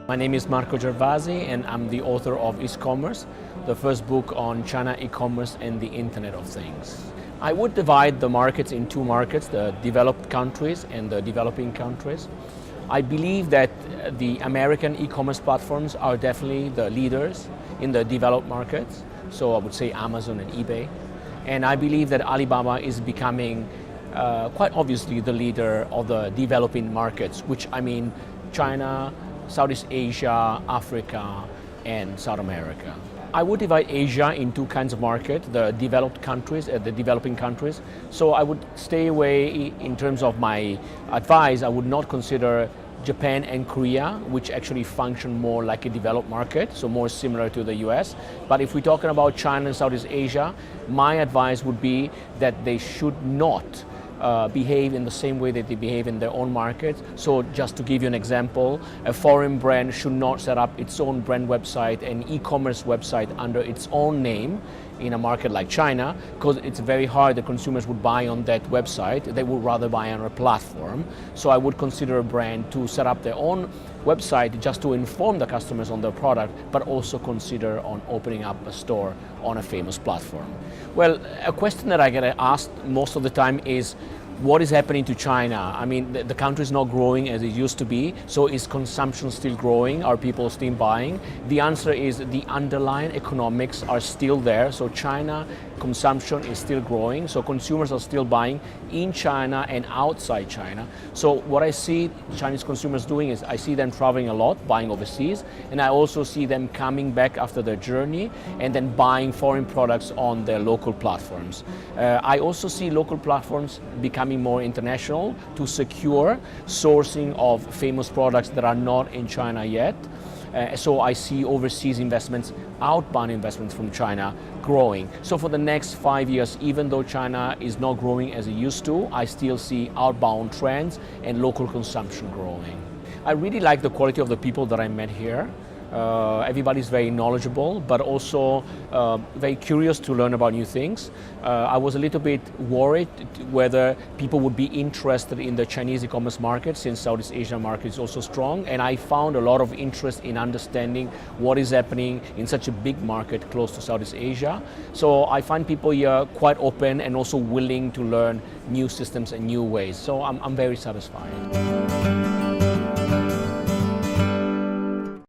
My name is Marco Gervasi and I'm the author of E-commerce, the first book on China e-commerce and the Internet of Things. I would divide the markets in two markets, the developed countries and the developing countries. I believe that the American e-commerce platforms are definitely the leaders in the developed markets, so I would say Amazon and eBay. And I believe that Alibaba is becoming quite obviously the leader of the developing markets, which I mean China, Southeast Asia, Africa, and South America. I would divide Asia in two kinds of market, the developed countries and the developing countries. So I would stay away in terms of my advice. I would not consider Japan and Korea, which actually function more like a developed market, so more similar to the US. But if we're talking about China and Southeast Asia, my advice would be that they should not behave in the same way that they behave in their own market. So just to give you an example, a foreign brand should not set up its own brand website and e-commerce website under its own name in a market like China, because it's very hard the consumers would buy on that website. They would rather buy on a platform. So I would consider a brand to set up their own website just to inform the customers on their product, but also consider on opening up a store on a famous platform. Well, a question that I get asked most of the time is, what is happening to China? I mean, the country is not growing as it used to be, so is consumption still growing? Are people still buying? The answer is the underlying economics are still there, so China consumption is still growing, so consumers are still buying in China and outside China. So what I see Chinese consumers doing is I see them traveling a lot, buying overseas, and I also see them coming back after their journey and then buying foreign products on their local platforms. I also see local platforms becoming more international to secure sourcing of famous products that are not in China yet. So I see overseas investments, outbound investments from China growing. So for the next 5 years, even though China is not growing as it used to, I still see outbound trends and local consumption growing. I really like the quality of the people that I met here. Everybody's very knowledgeable, but also very curious to learn about new things. I was a little bit worried whether people would be interested in the Chinese e-commerce market, since Southeast Asian market is also strong, and I found a lot of interest in understanding what is happening in such a big market close to Southeast Asia. So I find people here quite open and also willing to learn new systems and new ways. So I'm very satisfied.